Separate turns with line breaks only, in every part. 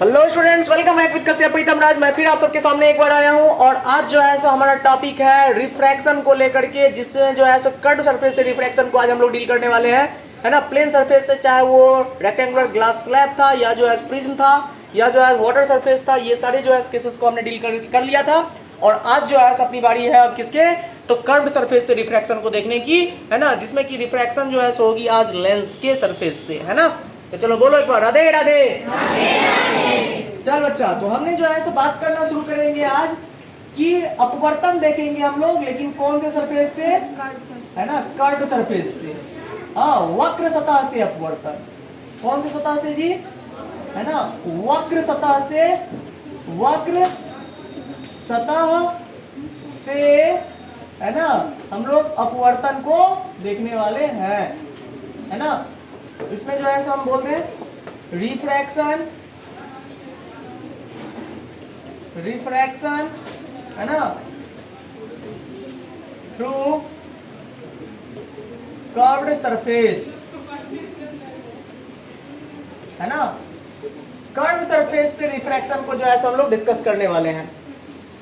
Hello students, welcome back with Kashyap Pritam Raj. मैं फिर आप सबके सामने एक बार आया हूं और आज जो है सो हमारा टॉपिक है रिफ्रैक्शन को लेकर के, जिसमें जो है सो कर्व सरफेस से रिफ्रैक्शन को आज हम लोग डील करने वाले हैं, है ना। प्लेन सरफेस से, चाहे वो रेक्टेंगुलर ग्लास स्लैब था या जो है प्रिज्म था या जो है वाटर सरफेस था, ये सारे जो है केसेस को हमने डील कर लिया था। और आज जो है अपनी बारी है अब किसके, तो कर्व सरफेस से रिफ्रैक्शन को देखने की, है ना, जिसमें कि रिफ्रैक्शन जो है सो होगी आज लेंस के सरफेस से, है ना। तो चलो बोलो एक बार, राधे राधे। चल बच्चा, तो हमने जो है सो बात करना शुरू करेंगे आज कि अपवर्तन देखेंगे हम लोग, लेकिन कौन से सरफेस से, है ना, कर्व सरफेस से। हाँ, वक्र सतह से अपवर्तन। कौन सी सतह से जी, है ना, वक्र सतह से, वक्र सतह से, है ना, हम लोग अपवर्तन को देखने वाले हैं, है ना। इसमें जो है सो हम बोलते हैं रिफ्रैक्शन, रिफ्रैक्शन, है ना, थ्रू कर्व्ड सरफेस, है ना। कर्व्ड सरफेस से रिफ्रैक्शन को जो है हम लोग डिस्कस करने वाले हैं।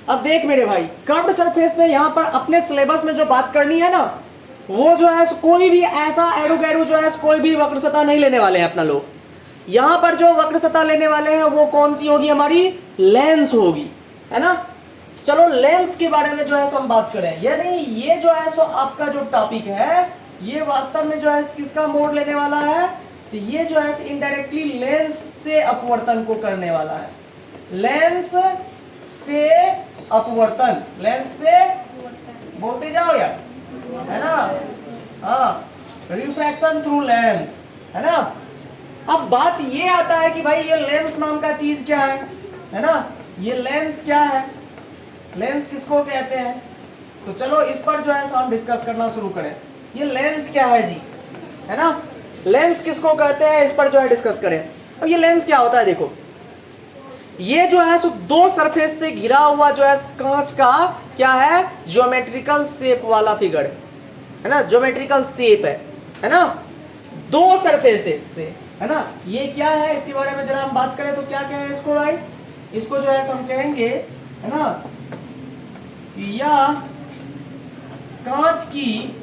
अब देख मेरे भाई, कर्व्ड सरफेस में यहां पर अपने सिलेबस में जो बात करनी है ना, वो जो है कोई भी ऐसा एडू गैडू जो है कोई भी वक्र सतह नहीं लेने वाले हैं अपना लोग। यहां पर जो वक्र सतह लेने वाले हैं वो कौन सी होगी, हमारी लेंस होगी, है ना। चलो लेंस के बारे में जो है हम बात करें, यानी ये जो है सो आपका जो टॉपिक है ये वास्तव में जो है किसका मोड लेने वाला है, तो ये जो है इनडायरेक्टली लेंस से अपवर्तन को करने वाला है। लेंस से अपवर्तन, लेंस से बोलते जाओ यार, है ना। हाँ, रिफ्रैक्शन थ्रू लेंस, है ना। अब बात ये आता है कि भाई ये लेंस नाम का चीज क्या है ना, ये लेंस क्या है, लेंस किसको कहते हैं। तो चलो इस पर जो है हम डिस्कस करना शुरू करें। ये लेंस क्या है जी, है ना, लेंस किसको कहते हैं, इस पर जो है डिस्कस करें। अब ये लेंस क्या होता है, देखो ये जो है सो दो सरफेस से घिरा हुआ जो है कांच का क्या है, ज्योमेट्रिकल शेप वाला फिगर, है ना, ज्योमेट्रिकल शेप है ना, दो सरफेसेस से, है ना। ये क्या है, इसके बारे में जरा हम बात करें तो क्या क्या है इसको भाई, इसको जो है हम कहेंगे, है ना, या कांच की,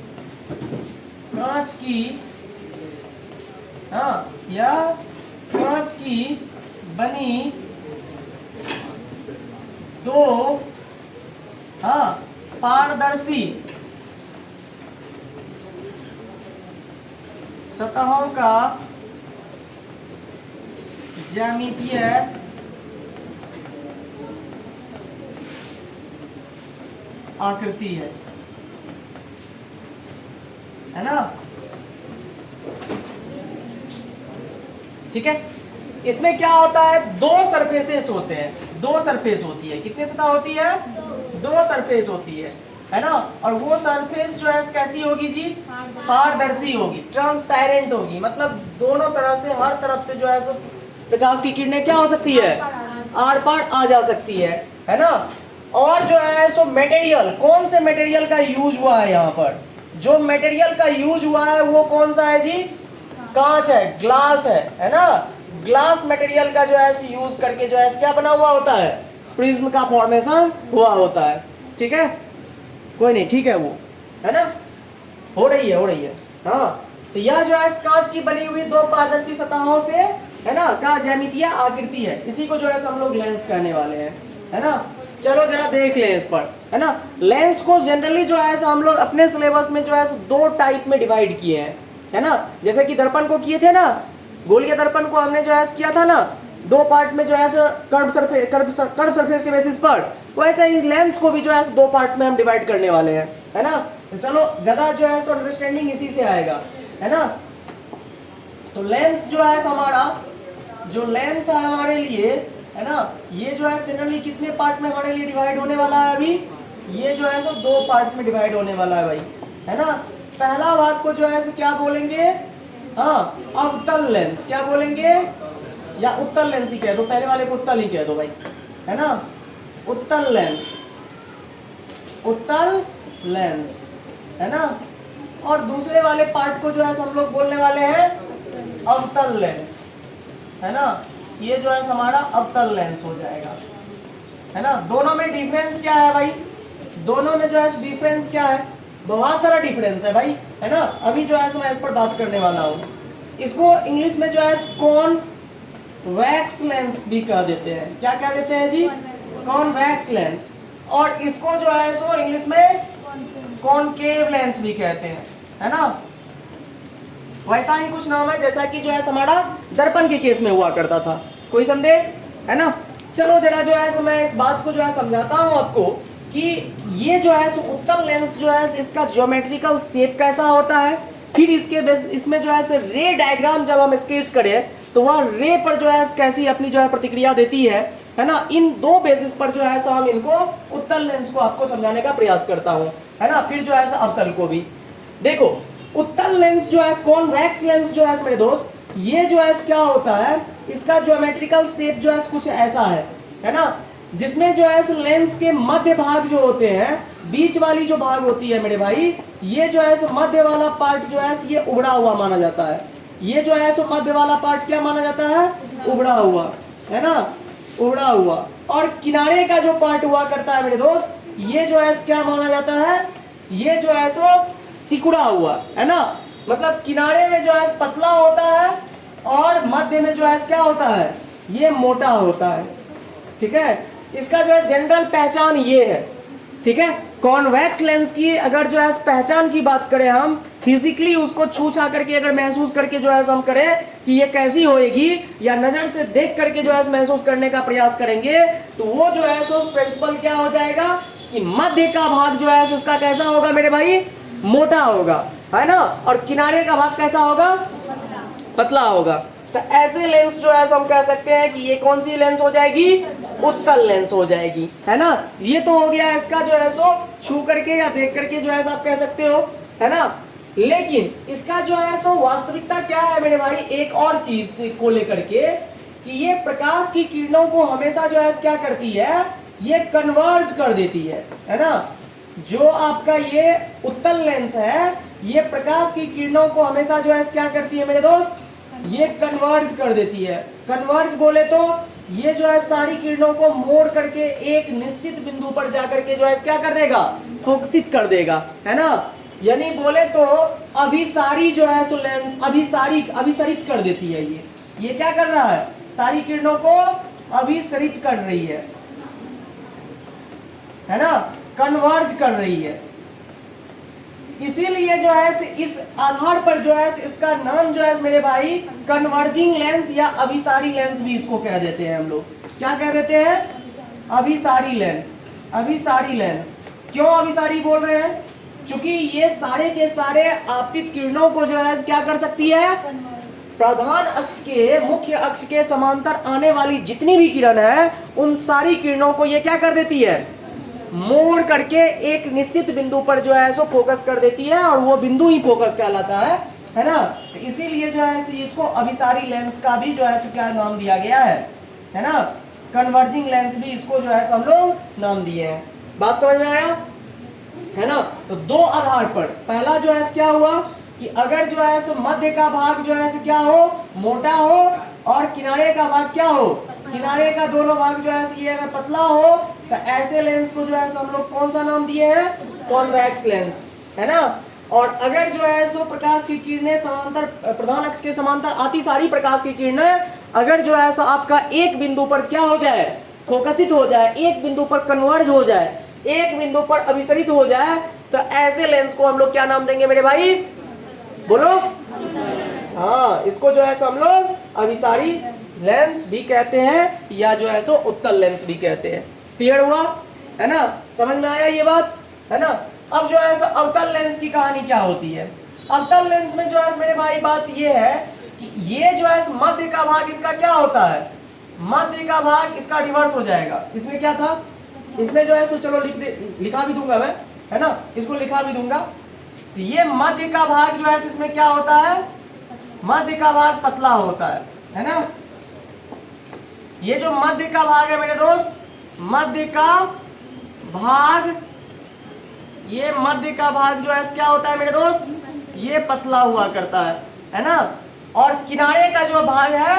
हाँ, या कांच की बनी दो, हाँ, पारदर्शी सतहों का ज्यामितीय आकृति है ना। ठीक है, इसमें क्या होता है, दो सरफेसेस होते हैं, दो सरफेस होती है, कितने सतह होती है, दो सरफेस होती है ना। और वो सरफेस जो है कैसी होगी जी, पारदर्शी होगी, ट्रांसपेरेंट होगी, मतलब दोनों तरह से, हर तरफ से जो है सो प्रकाश की किरणें क्या हो सकती है, आर पार आ जा सकती है ना। और जो है सो मटेरियल, कौन से मटेरियल का यूज हुआ है यहाँ पर, जो मटेरियल का यूज हुआ है वो कौन सा है जी, कांच है, ग्लास है ना। ग्लास मटेरियल का जो है यूज करके जो है क्या बना हुआ होता है, प्रिज्म का फॉर्मेशन हुआ होता है। ठीक है, कोई नहीं, ठीक है, वो है ना, हो रही है। हाँ, तो यह जो है कांच की बनी हुई दो पारदर्शी सतहों से, है ना, का ज्यामितीय आकृति है, इसी को जो है हम लोग लेंस कहने वाले हैं, है ना। चलो जरा देख लें इस पर, है ना। लेंस को जनरली जो है हम लोग अपने सिलेबस में जो है दो टाइप में डिवाइड किए हैं, है ना। जैसे कि दर्पण को किए थे ना, गोलीय दर्पण को हमने जो है किया था ना, दो पार्ट में जो है कर्व सरफेस के बेसिस पर, वैसे ही लेंस को भी जो है दो पार्ट में हम डिवाइड करने वाले हैं, है ना। तो चलो ज्यादा जो है अंडरस्टैंडिंग इसी से आएगा, है ना। तो लेंस जो है हमारा, जो लेंस है हमारे लिए, है ना, ये जो है जनरली कितने पार्ट में हमारे लिए डिवाइड होने वाला है, अभी ये जो है दो पार्ट में डिवाइड होने वाला है भाई, है ना। पहला भाग को जो है क्या बोलेंगे, हाँ, अवतल लेंस, क्या बोलेंगे, या उत्तल लेंस ही कह दो, पहले वाले को उत्तल ही कह दो भाई, है ना, उत्तल लेंस, उत्तल लेंस, है ना। और दूसरे वाले पार्ट को जो है हम लोग बोलने वाले हैं अवतल लेंस, है ना। ये जो है हमारा अवतल लेंस हो जाएगा, है ना। दोनों में डिफरेंस क्या है भाई, दोनों में जो है डिफरेंस क्या है, बहुत सारा डिफरेंस है भाई, है ना। अभी जो है मैं इस पर बात करने वाला हूँ। इसको इंग्लिश में जो है कॉन्वेक्स लेंस भी कह देते हैं। क्या कह देते हैं जी, कॉन्वेक्स लेंस। और इसको जो है सो इंग्लिश में कॉनकेव लेंस भी कहते हैं, है ना। वैसा ही कुछ नाम है जैसा कि जो है हमारा दर्पण के केस में हुआ करता था। कोई संदेह, है ना। चलो जरा जो है मैं इस बात को जो है समझाता हूँ आपको कि ये जो है उत्तल लेंस जो है इसका ज्योमेट्रिकल शेप कैसा होता है। फिर इसमें जो है रे डायग्राम जब हम स्केच करें तो वह रे पर जो है कैसी अपनी जो है प्रतिक्रिया देती है ना। इन दो बेसिस पर जो है हम इनको उत्तल लेंस को आपको समझाने का प्रयास करता हूँ, है ना। फिर जो है अवतल को भी देखो। उत्तल लेंस जो है कॉन्वेक्स लेंस जो है मेरे दोस्त, ये जो है क्या होता है, इसका ज्योमेट्रिकल शेप जो है कुछ ऐसा है ना। जिसमें जो है लेंस के मध्य भाग जो होते हैं, बीच वाली जो भाग होती है मेरे भाई, ये जो है मध्य वाला पार्ट जो है ये उभड़ा हुआ माना जाता है। ये जो है मध्य वाला पार्ट क्या माना जाता है, उभड़ा हुआ, है ना, उभड़ा हुआ। और किनारे का जो पार्ट हुआ करता है मेरे दोस्त, ये जो है क्या माना जाता है, ये जो है सिकुड़ा हुआ, है ना। मतलब किनारे में जो है पतला होता है और मध्य में जो है क्या होता है, ये मोटा होता है, ठीक है। इसका जो है जनरल पहचान ये है, ठीक है। कॉन्वेक्स लेंस की अगर जो है पहचान की बात करें, हम फिजिकली उसको छू छा करके अगर महसूस करके जो है हम करें कि ये कैसी होएगी, या नजर से देख करके जो है महसूस करने का प्रयास करेंगे, तो वो जो है सो प्रिंसिपल क्या हो जाएगा कि मध्य का भाग जो है उसका कैसा होगा मेरे भाई, मोटा होगा, है ना। और किनारे का भाग कैसा होगा, पतला होगा। तो ऐसे लेंस जो है हम कह सकते हैं कि ये कौन सी लेंस हो जाएगी, उत्तल लेंस हो जाएगी, है ना। ये तो हो गया इसका जो है सो छू करके या देख करके जो है आप कह सकते हो, है ना। लेकिन इसका जो है सो वास्तविकता क्या है मेरे भाई, एक और चीज को लेकर के कि ये प्रकाश की किरणों को हमेशा जो है क्या करती है, ये कन्वर्ज कर देती है ना। जो आपका ये उत्तल लेंस है, ये प्रकाश की किरणों को हमेशा जो है क्या करती है मेरे दोस्त, ये कन्वर्ज कर देती है। कन्वर्ज बोले तो ये जो है सारी किरणों को मोड़ करके एक निश्चित बिंदु पर जाकर के जो है क्या कर देगा, फोकसित कर देगा, है ना। यानी बोले तो अभिसारी जो है सो लेंस अभिसरित कर देती है। ये क्या कर रहा है, सारी किरणों को अभिसरित कर रही है ना, कन्वर्ज कर रही है। इसीलिए जो है इस आधार पर जो है इसका नाम जो है मेरे भाई कन्वर्जिंग लेंस या अभिसारी लेंस भी इसको कह देते हैं हम लोग। क्या कह देते हैं, अभिसारी लेंस। अभिसारी लेंस क्यों अभिसारी बोल रहे हैं, क्योंकि ये सारे के सारे आपतित किरणों को जो है क्या कर सकती है, प्रधान अक्ष के मुख्य अक्ष के समांतर आने वाली जितनी भी किरण है, उन सारी किरणों को ये क्या कर देती है, मोड़ करके एक निश्चित बिंदु पर जो है सो फोकस कर देती है, और वो बिंदु ही फोकस कहलाता है ना। तो इसीलिए जो है इसको अभिसारी लेंस का भी जो है क्या नाम दिया गया है ना। कन्वर्जिंग लेंस भी इसको जो है हम लोग नाम दिए हैं। बात समझ में आया, है ना। तो दो आधार पर, पहला जो है क्या हुआ कि अगर जो है सो मध्य का भाग जो है क्या हो, मोटा हो, और किनारे का भाग क्या हो, किनारे का दोनों भाग जो है ये अगर पतला हो, तो ऐसे लेंस को जो है हम लोग कौन सा नाम दिए हैं, कॉन्वेक्स लेंस, है ना। और अगर जो है सो प्रकाश की किरणें समांतर प्रधान अक्ष के समांतर आती सारी प्रकाश की किरणें अगर जो है सो आपका एक बिंदु पर क्या हो जाए, फोकसित हो जाए, एक बिंदु पर कन्वर्ज हो जाए, एक बिंदु पर अभिसरित हो जाए, तो ऐसे लेंस को हम लोग क्या नाम देंगे मेरे भाई, बोलो। हाँ, इसको जो है हम लोग अभिसारी लेंस भी कहते हैं, या जो है सो उत्तल लेंस भी कहते हैं। क्लियर हुआ, है ना, समझ में आया ये बात, है ना। अब जो है सो अवतल लेंस की कहानी क्या होती है। अवतल लेंस में जो है मेरे भाई बात ये है कि ये जो है मध्य का भाग इसका क्या होता है, मध्य का भाग इसका रिवर्स हो जाएगा। इसमें क्या था, इसमें जो है सो चलो लिखा भी दूंगा मैं, है ना, इसको लिखा भी दूंगा। तो ये मध्य का भाग जो है इसमें क्या होता है, मध्य का भाग पतला होता है ना। ये जो मध्य का भाग है मेरे दोस्त, मध्य का भाग, ये मध्य का भाग जो है क्या होता है मेरे दोस्त, ये पतला हुआ करता है ना। और किनारे का जो भाग है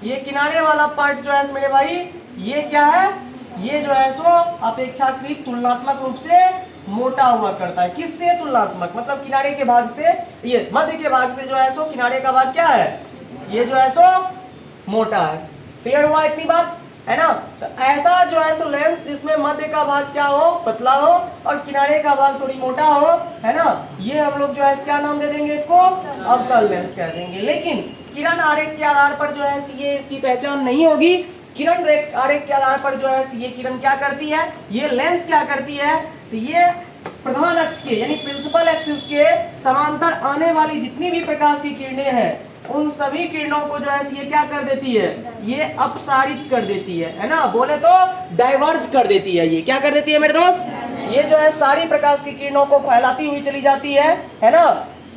ये किनारे वाला पार्ट जो है मेरे भाई, ये क्या है, ये जो है सो अपेक्षाकृत तुलनात्मक रूप से मोटा हुआ करता है। किससे तुलनात्मक, मतलब किनारे के भाग से, ये मध्य के भाग से जो है सो किनारे का भाग क्या है, ये जो है सो मोटा है। क्लियर हुआ इतनी बात, है ना। तो ऐसा जो है सो लेंस जिसमें मध्य का भाग क्या हो, पतला हो, और किनारे का भाग थोड़ी मोटा हो, है ना, ये हम लोग जो है क्या नाम दे देंगे, इसको अवतल लेंस कह देंगे। लेकिन किरण आरेख के आधार पर जो है ये इसकी पहचान नहीं होगी। किरण आरेख के आधार पर जो है ये किरण क्या करती है, ये लेंस क्या करती है, तो ये प्रधान अक्ष के यानी प्रिंसिपल एक्सिस के समांतर आने वाली जितनी भी प्रकाश की किरणें हैं, उन सभी किरणों को जो है ये क्या कर देती है, ये अपसारित कर देती है ना, बोले तो डाइवर्ज कर देती है। ये क्या कर देती है मेरे दोस्त, ये जो है सारी प्रकाश की किरणों को फैलाती हुई चली जाती है ना।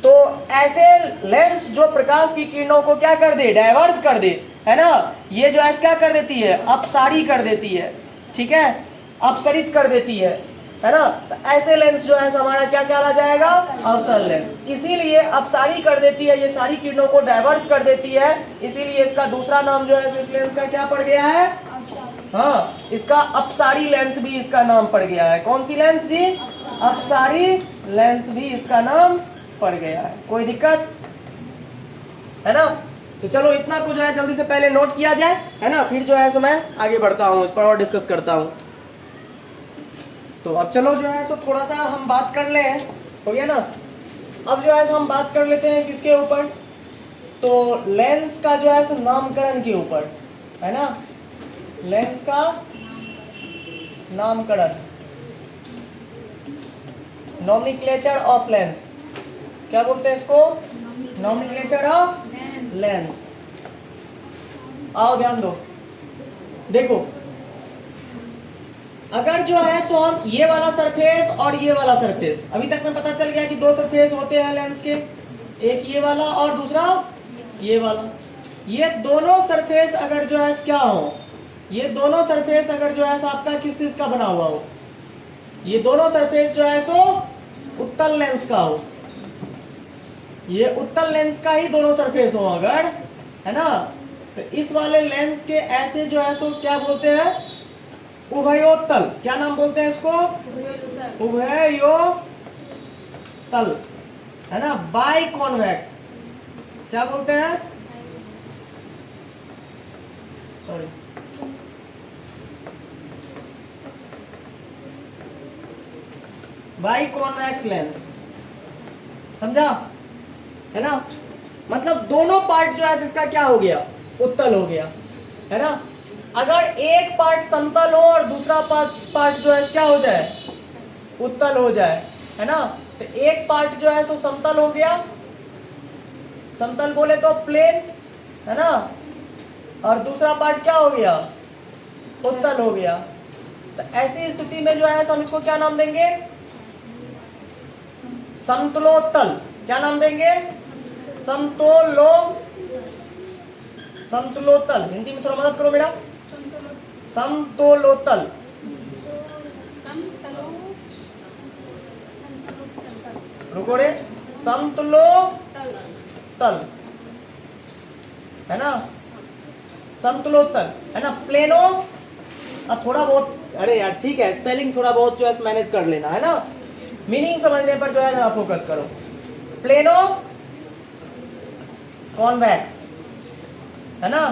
तो ऐसे लेंस जो प्रकाश की किरणों को क्या कर दे, डाइवर्ज कर दे, है ना, ये जो है क्या कर देती है, अपसारी कर देती है, ठीक है, अपसरित कर देती है ना। तो ऐसे लेंस जो है हमारा क्या कहला जाएगा, अवतल लेंस। इसीलिए अपसारी कर देती है, ये सारी किरणों को डाइवर्ज कर देती है, इसीलिए इसका दूसरा नाम जो है इस लेंस का क्या पड़ गया है, हाँ, इसका अपसारी लेंस भी इसका नाम पड़ गया है। कौन सी लेंस जी, अपसारी लेंस भी इसका नाम पड़ गया है। कोई दिक्कत है ना। तो चलो इतना कुछ जो है जल्दी से पहले नोट किया जाए, है ना, फिर जो है सो मैं आगे बढ़ता हूँ, इस पर और डिस्कस करता हूँ। तो अब चलो जो है सो थोड़ा सा हम बात कर ले, हो गया ना। अब जो है सो हम बात कर लेते हैं किसके ऊपर, तो लेंस का जो है सो नामकरण के ऊपर, है ना, लेंस का नामकरण, नोमेनक्लेचर ऑफ लेंस, क्या बोलते हैं इसको, नोमेनक्लेचर ऑफ लेंस। आओ ध्यान दो, देखो अगर जो है सो हम ये वाला सरफेस और ये वाला सरफेस, अभी तक में पता चल गया कि दो सरफेस होते हैं लेंस के, एक ये वाला और दूसरा ये वाला। ये दोनों सरफेस अगर जो है क्या हो, ये दोनों सरफेस अगर जो है आपका किस चीज का बना हुआ हो, ये दोनों सरफेस जो है सो उत्तल लेंस का हो, ये उत्तल लेंस का ही दोनों सरफेस हो अगर, है ना, तो इस वाले लेंस के ऐसे जो है सो क्या बोलते हैं, उभयोत्तल। क्या नाम बोलते हैं इसको, उभयोत्तल, है ना, बाई कॉन्वेक्स। क्या बोलते हैं, सॉरी, बाई कॉन्वेक्स लेंस, समझा, है ना। मतलब दोनों पार्ट जो है इसका क्या हो गया, उत्तल हो गया, है ना। अगर एक पार्ट समतल हो और दूसरा पार्ट जो है क्या हो जाए, उत्तल हो जाए, है ना, तो एक पार्ट जो है सो समतल हो गया, समतल बोले तो प्लेन, है ना, और दूसरा पार्ट क्या हो गया, उत्तल हो गया। तो ऐसी स्थिति में जो है हम इसको क्या नाम देंगे, समतलोत्तल। क्या नाम देंगे, समतलोत्तल। हिंदी में थोड़ा मदद करो मेरा, समतलोत्तल, रुको रे, समतलोत्तल, है ना, समतलोत्तल, है ना। प्लेनो थोड़ा बहुत, अरे यार ठीक है, स्पेलिंग थोड़ा बहुत जो है मैनेज कर लेना, है ना, मीनिंग समझने पर जो है फोकस करो। प्लेनो कॉन्वेक्स, है ना।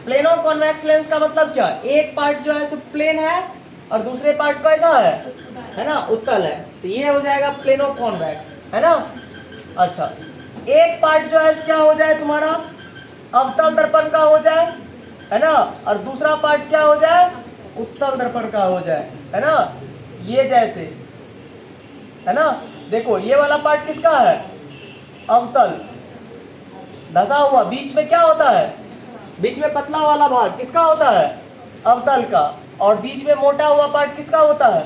प्लेनो कॉन्वेक्स लेंस का मतलब क्या, एक पार्ट जो है प्लेन है और दूसरे पार्ट कैसा है ना, उत्तल है, तो ये हो जाएगा प्लेनो कॉन्वेक्स, है ना। अच्छा, एक पार्ट जो है क्या हो जाए तुम्हारा, अवतल दर्पण का हो जाए, है ना, और दूसरा पार्ट क्या हो जाए, उत्तल दर्पण का हो जाए, है ना, ये जैसे, है ना। देखो ये वाला पार्ट किसका है, अवतल, धसा हुआ, बीच में क्या होता है, बीच में पतला वाला भाग किसका होता है, अवतल का, और बीच में मोटा हुआ पार्ट किसका होता है,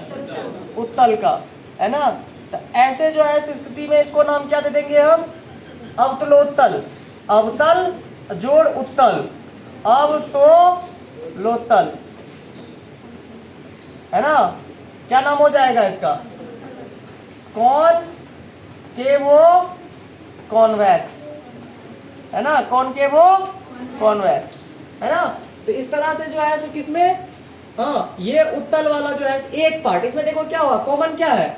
उत्तल का, है ना। तो ऐसे जो है इस स्थिति में इसको नाम क्या दे देंगे हम, अवतलोत्तल, अवतल जोड़ उत्तल, अवतलोत्तल, है ना। क्या नाम हो जाएगा इसका, कॉनकेवो कॉन्वेक्स, है ना, कॉनकेवो कॉन्वेक्स। है ना। तो इस तरह से जो है सो किसमें, हाँ ये उत्तल वाला जो है एक पार्ट, इसमें देखो क्या हुआ, कॉमन क्या है,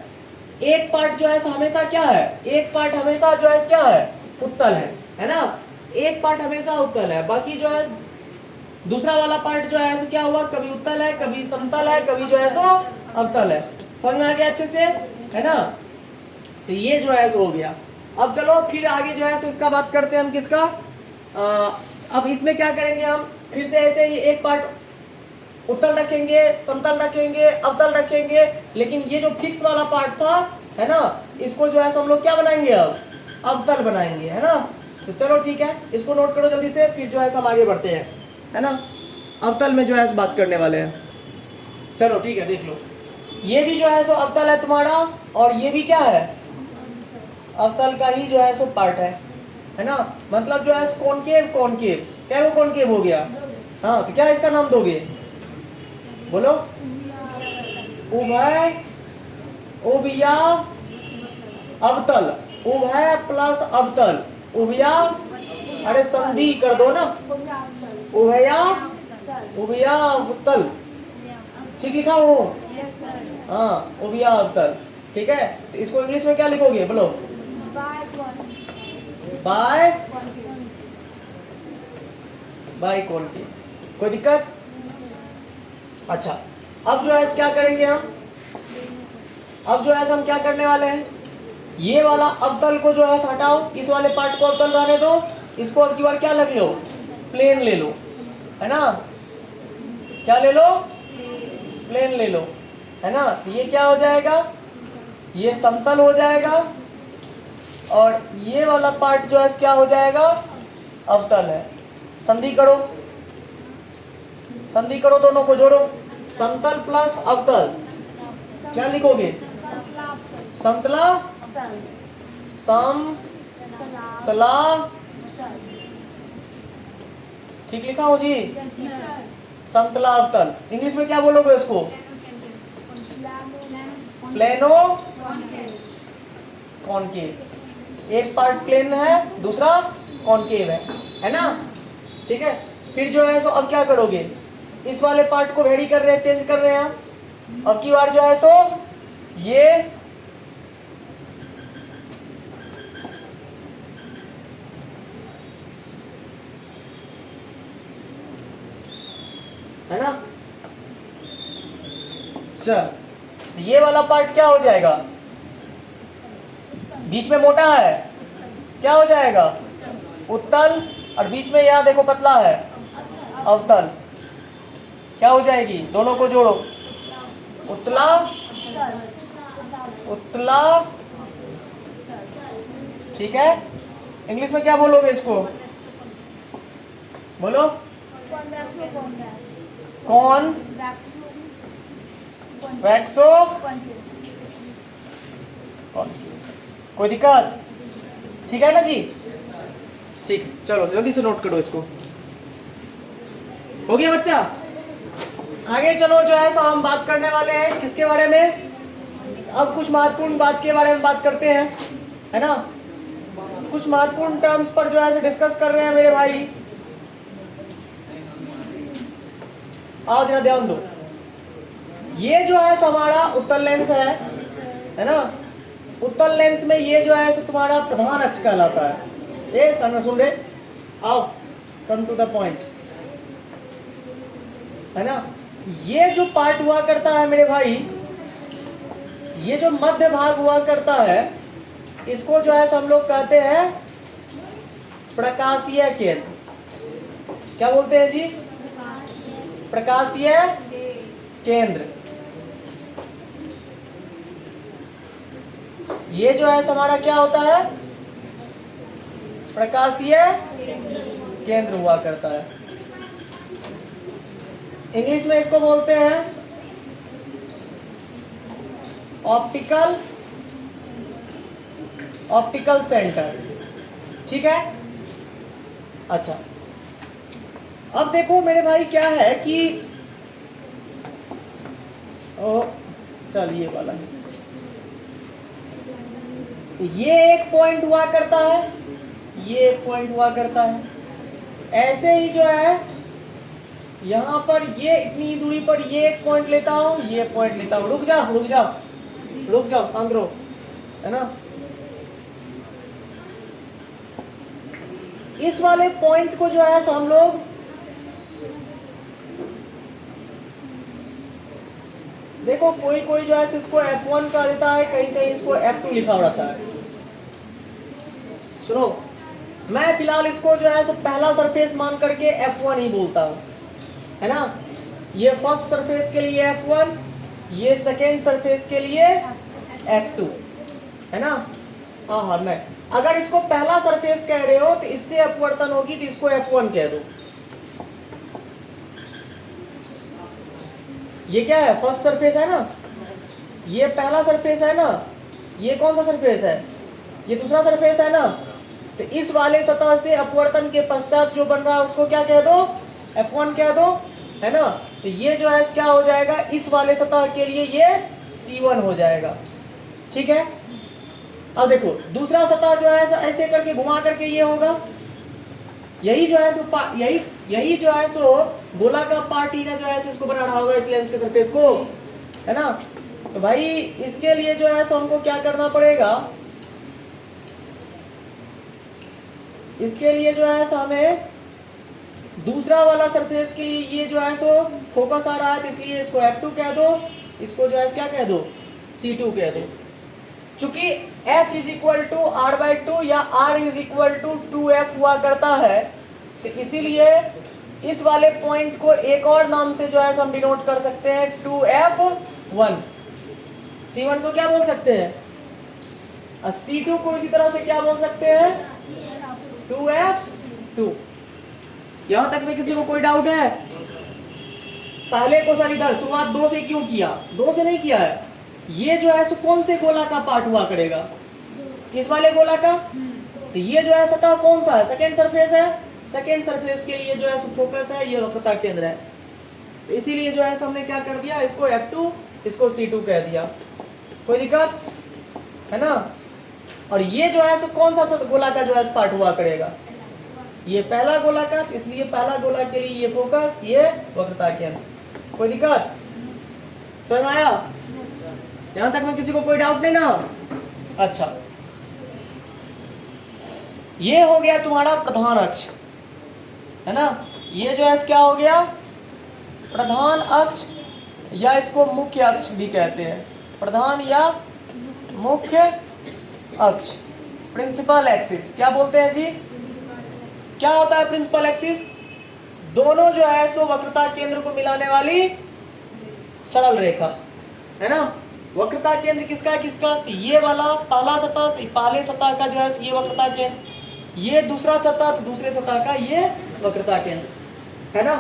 एक पार्ट जो है हमेशा क्या है, एक पार्ट हमेशा जो है क्या है, उत्तल है ना, एक पार्ट हमेशा उत्तल है, बाकी जो है दूसरा वाला पार्ट जो है क्या हुआ, कभी उत्तल है, कभी समतल है, कभी जो है सो अवतल है। समझ में आ गया अच्छे से, है ना। तो ये जो है सो हो गया। अब चलो फिर आगे जो है सो इसका बात करते हैं हम, किसका, अब इसमें क्या करेंगे हम, फिर से ऐसे ही एक पार्ट उत्तल रखेंगे, समतल रखेंगे, अवतल रखेंगे, लेकिन ये जो फिक्स वाला पार्ट था, है ना, इसको जो है हम लोग क्या बनाएंगे, अब अवतल बनाएंगे, है ना। तो चलो ठीक है, इसको नोट करो जल्दी से, फिर जो है हम आगे बढ़ते हैं, है ना। अवतल में जो है बात करने वाले हैं। चलो ठीक है, देख लो, ये भी जो है सो अवतल है तुम्हारा, और ये भी क्या है, अवतल का ही जो है सो पार्ट है ना। मतलब जो है कॉनकेव, कॉनकेव क्या, वो कॉनकेव हो गया, हाँ। तो क्या इसका नाम दोगे, बोलो, उभय उभया अवतल, उभय प्लस अवतल, उभया, अरे संधि कर दो ना, उभया उभया अवतल, ठीक लिखा हो, हाँ उभया अवतल, ठीक है। तो इसको इंग्लिश में क्या लिखोगे, बोलो, बाय बाय कॉनकेव, कोई दिक्कत। अच्छा, अब जो है क्या करेंगे हम, अब जो है हम क्या करने वाले हैं, ये वाला अवतल को जो है हटाओ, इस वाले पार्ट को अवतल रहने दो, इसको अब की बार क्या लग लो, प्लेन ले लो, है ना, क्या ले लो, प्लेन ले लो, है ना। तो ये क्या हो जाएगा, ये समतल हो जाएगा, और ये वाला पार्ट जो है क्या हो जाएगा, अवतल है। संधि करो, संधि करो, दोनों को जोड़ो, समतल प्लस अवतल, क्या लिखोगे, समतला, समतला, ठीक लिखा हो जी, समतला अवतल। इंग्लिश में क्या बोलोगे इसको, प्लेनो कॉनकेव, एक पार्ट प्लेन है, दूसरा कॉनकेव है ना, ठीक है। फिर जो है सो अब क्या करोगे, इस वाले पार्ट को वेरी कर रहे हैं, चेंज कर रहे हैं हम, अब की बार जो है सो ये है ना, चल ये वाला पार्ट क्या हो जाएगा, बीच में मोटा है, क्या हो जाएगा, उत्तल, और बीच में यहां देखो पतला है, अवतल, क्या हो जाएगी, दोनों को जोड़ो, उत्तला, उत्तला, ठीक है। इंग्लिश में क्या बोलोगे इसको, बोलो, कौन वैक्सो, कोई दिक्कत, ठीक है ना जी, ठीक, चलो जल्दी से नोट करो इसको, हो गया बच्चा। आगे चलो जो है सो हम बात करने वाले हैं किसके बारे में, अब कुछ महत्वपूर्ण बात के बारे में बात करते हैं, है ना। कुछ महत्वपूर्ण टर्म्स पर जो है डिस्कस कर रहे हैं मेरे भाई, आओ जरा ध्यान दो। ये जो है हमारा उत्तल लेंस है ना, उत्तल लेंस में ये जो है तुम्हारा प्रधान अक्ष कहलाता है। ये सुन रहे, आओ कम टू द पॉइंट, है ना। ये जो पार्ट हुआ करता है मेरे भाई, ये जो मध्य भाग हुआ करता है, इसको जो है हम लोग कहते हैं प्रकाशीय केंद्र, क्या बोलते हैं जी, प्रकाशीय केंद्र। ये जो है हमारा क्या होता है, प्रकाशीय केंद्र हुआ करता है। इंग्लिश में इसको बोलते हैं ऑप्टिकल, ऑप्टिकल सेंटर, ठीक है। अच्छा, अब देखो मेरे भाई क्या है कि चल ये वाला है, ये एक पॉइंट हुआ करता है, ये एक पॉइंट हुआ करता है, ऐसे ही जो है यहाँ पर ये इतनी दूरी पर ये एक पॉइंट लेता हूँ, ये पॉइंट लेता हूँ। रुक जाओ रुक जाओ रुक जाओ, शांत रहो, है ना। इस वाले पॉइंट को जो है हम लोग देखो, कोई कोई जो है इसको F1 का देता है, कहीं कहीं इसको F2 लिखा हो रहता है। सुनो, मैं फिलहाल इसको जो है पहला सरफेस मान करके F1 ही बोलता हूँ, है ना। ये फर्स्ट सरफेस के लिए F1, ये सेकेंड सरफेस के लिए F2, है ना। हाँ हाँ, मैं अगर इसको पहला सरफेस कह रहे हो तो इससे अपवर्तन होगी तो इसको F1 कह दो। ये क्या है, फर्स्ट सरफेस है ना, ये पहला सरफेस है ना, ये कौन सा सरफेस है, ये दूसरा सरफेस है ना। तो इस वाले सतह से अपवर्तन के पश्चात जो बन रहा है उसको क्या कह दो, F1 कह दो, है ना। तो ये जो है क्या हो जाएगा, इस वाले सतह के लिए ये C1 हो जाएगा, ठीक है। अब देखो दूसरा सतह जो है ऐसे करके घुमा करके ये होगा, यही जो है यही जो है सो गोला का पार्ट ही ना जो है इसको बना रहा होगा इस लेंस के सरफेस को, है ना। तो भाई इसके लिए जो है सो हमको क्या करना पड़ेगा, इसके लिए जो है हमें दूसरा वाला सरफेस के लिए ये जो है सो फोकस आ रहा है, तो इसलिए इसको F2 कह दो, इसको जो है क्या कह दो, C2 कह दो। चूंकि F = R/2 या R = 2F हुआ करता है, तो इसीलिए इस वाले पॉइंट को एक और नाम से जो है हम डिनोट कर सकते हैं 2F1। C1 को क्या बोल सकते हैं, और C2 को इसी तरह से क्या बोल सकते हैं, 2F2। यहां तक में किसी को कोई डाउट है? पहले को सर इधर शुरुआत 2 से क्यों किया, 2 से नहीं किया है। ये जो है सो कौन से गोला का पार्ट हुआ करेगा, इस वाले गोला का। तो ये जो है सतह कौन सा है, सेकेंड सरफेस है, सेकेंड सरफेस के लिए जो है फोकस है, ये वक्रता केंद्र है। तो इसीलिए जो है हमने क्या कर दिया, इसको F2 इसको C2 कह दिया, कोई दिक्कत है ना। और ये जो है सो कौन सा गोला का जो है पार्ट हुआ करेगा, ये पहला गोला का, इसलिए पहला गोला के लिए ये फोकस, ये वक्रता केंद्र, कोई दिक्कत समझ में आया? यहां तक में किसी को कोई डाउट नहीं ना? अच्छा, ये हो गया तुम्हारा प्रधान अक्ष, है ना। ये जो है क्या हो गया, प्रधान अक्ष, या इसको मुख्य अक्ष भी कहते हैं, प्रधान या मुख्य अक्ष, प्रिंसिपल एक्सिस क्या बोलते हैं जी। क्या होता है प्रिंसिपल एक्सिस, दोनों जो है सो वक्रता केंद्र को मिलाने वाली सरल रेखा, है ना। वक्रता केंद्र किसका किसका, तो ये वाला पहला सतह, तो पहले सतह का जो है ये वक्रता केंद्र, ये दूसरा सतह, तो दूसरे सतह का ये वक्रता केंद्र, है ना।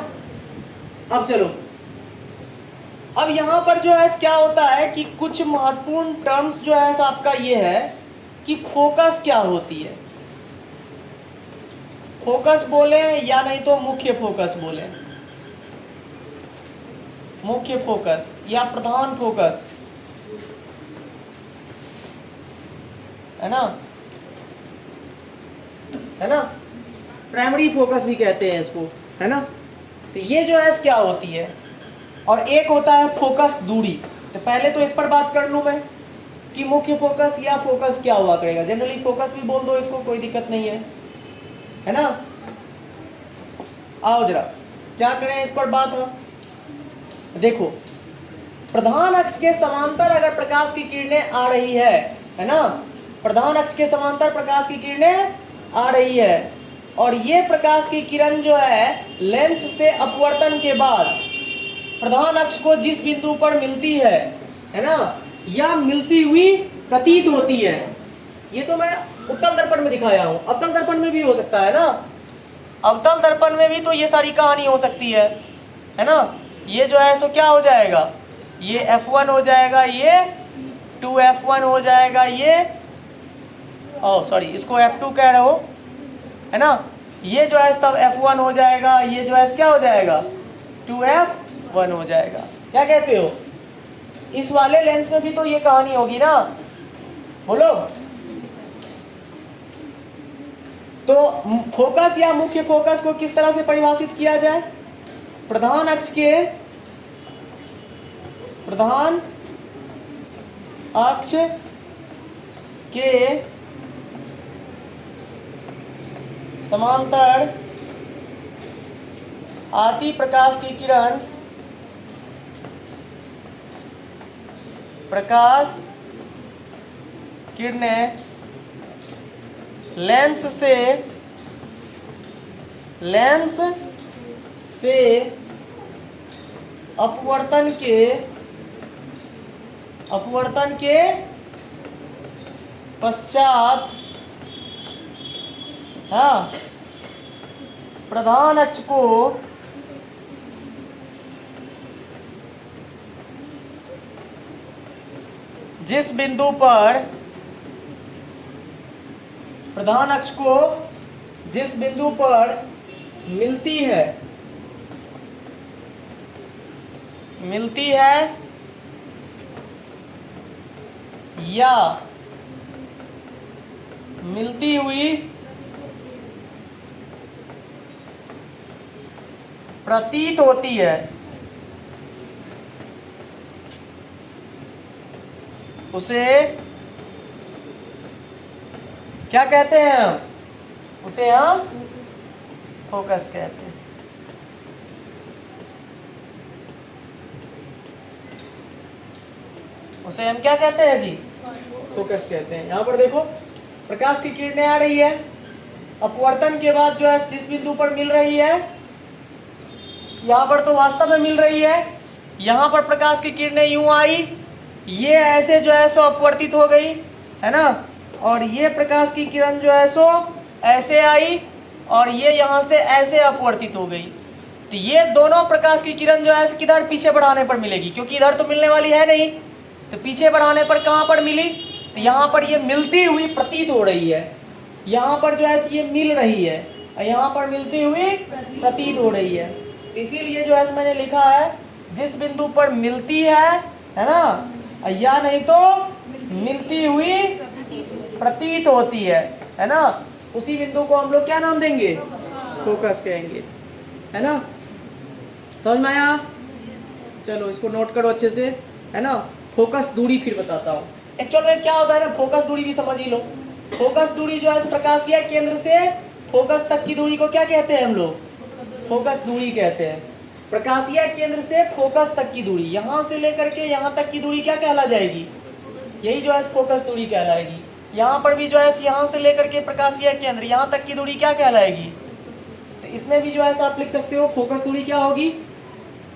अब चलो, अब यहां पर जो है क्या होता है कि कुछ महत्वपूर्ण टर्म्स जो है आपका ये है कि फोकस क्या होती है, फोकस बोले या नहीं तो मुख्य फोकस बोले, मुख्य फोकस या प्रधान फोकस, है ना, है ना, प्राइमरी फोकस भी कहते हैं इसको, है ना। तो ये जो है क्या होती है, और एक होता है फोकस दूरी। तो पहले तो इस पर बात कर लूं मैं कि मुख्य फोकस या फोकस क्या हुआ करेगा, जनरली फोकस भी बोल दो इसको, कोई दिक्कत नहीं है ना। आओ जरा क्या करें इस पर बात हम। देखो, प्रधान अक्ष के समांतर अगर प्रकाश की किरणें आ रही है ना, प्रधान अक्ष के समांतर प्रकाश की किरणें आ रही है, और ये प्रकाश की किरण जो है लेंस से अपवर्तन के बाद प्रधान अक्ष को जिस बिंदु पर मिलती है ना, या मिलती हुई प्रतीत होती है, ये तो मैं उत्तल दर्पण में दिखाया हूं, अवतल दर्पण में भी हो सकता है ना, अवतल दर्पण में भी तो ये सारी कहानी हो सकती है ना। ये जो है सो क्या हो जाएगा, ये F1 हो जाएगा, ये 2F1 हो जाएगा, ये सॉरी इसको F2 कह रहे हो, है ना। ये जो है तब F1 हो जाएगा, ये जो है क्या हो जाएगा 2F1 हो जाएगा। क्या कहते हो, इस वाले लेंस में भी तो ये कहानी होगी ना, बोलो। तो फोकस या मुख्य फोकस को किस तरह से परिभाषित किया जाए, प्रधान अक्ष के समांतर आती प्रकाश की किरणें लेंस से अपवर्तन के पश्चात प्रधान अक्ष को जिस बिंदु पर मिलती है या मिलती हुई प्रतीत होती है, उसे क्या कहते हैं हम? उसे हम फोकस कहते हैं। उसे हम क्या कहते हैं जी? फोकस कहते हैं। यहां पर देखो प्रकाश की किरणें आ रही है, अपवर्तन के बाद जो है जिस बिंदु पर मिल रही है, यहां पर तो वास्तव में मिल रही है, यहां पर प्रकाश की किरणें यूं आई, ये ऐसे जो है सो अपवर्तित हो गई, है ना, और ये प्रकाश की किरण जो है सो ऐसे आई और ये यहाँ से ऐसे अपवर्तित हो गई। तो ये दोनों प्रकाश की किरण जो है किधर? पीछे बढ़ाने पर मिलेगी, क्योंकि इधर तो मिलने वाली है नहीं, तो पीछे बढ़ाने पर कहाँ पर मिली? तो यहाँ पर ये मिलती हुई प्रतीत हो रही है, यहाँ पर जो है ये मिल रही है और यहाँ पर मिलती हुई प्रतीत हो रही है। तो इसीलिए जो है मैंने लिखा है जिस बिंदु पर मिलती है ना, या नहीं तो मिलती हुई प्रतीत होती है ना, उसी बिंदु को हम लोग क्या नाम देंगे? फोकस कहेंगे, है ना। समझ में आया? चलो इसको नोट करो अच्छे से, है ना। फोकस दूरी फिर बताता हूँ। एक्चुअल में क्या होता है ना, फोकस दूरी भी समझ ही लो। फोकस दूरी जो है प्रकाशीय केंद्र से फोकस तक की दूरी को क्या कहते हैं हम लोग? फोकस दूरी कहते हैं। प्रकाशीय केंद्र से फोकस तक की दूरी, यहाँ से लेकर के यहाँ तक की दूरी क्या कहला जाएगी? यही जो है फोकस दूरी कहलाएगी। यहाँ पर भी जो है यहाँ से लेकर के प्रकाशीय केंद्र यहाँ तक की दूरी क्या कहलाएगी? तो इसमें भी जो है आप लिख सकते हो फोकस दूरी क्या होगी?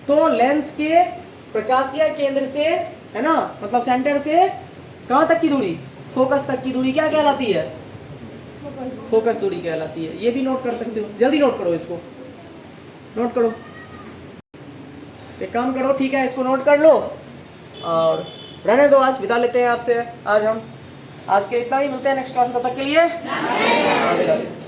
तो लेंस के प्रकाशीय केंद्र से, है ना, मतलब सेंटर से कहाँ तक की दूरी? फोकस तक की दूरी क्या कहलाती है? फोकस दूरी कहलाती है। ये भी नोट कर सकते हो, जल्दी नोट करो, इसको नोट करो, एक काम करो, ठीक है, इसको नोट कर लो और रहने दो। आज विदा लेते हैं आपसे। आज के इतना ही, मिलते हैं नेक्स्ट क्लास में, तब तक के लिए राधे राधे।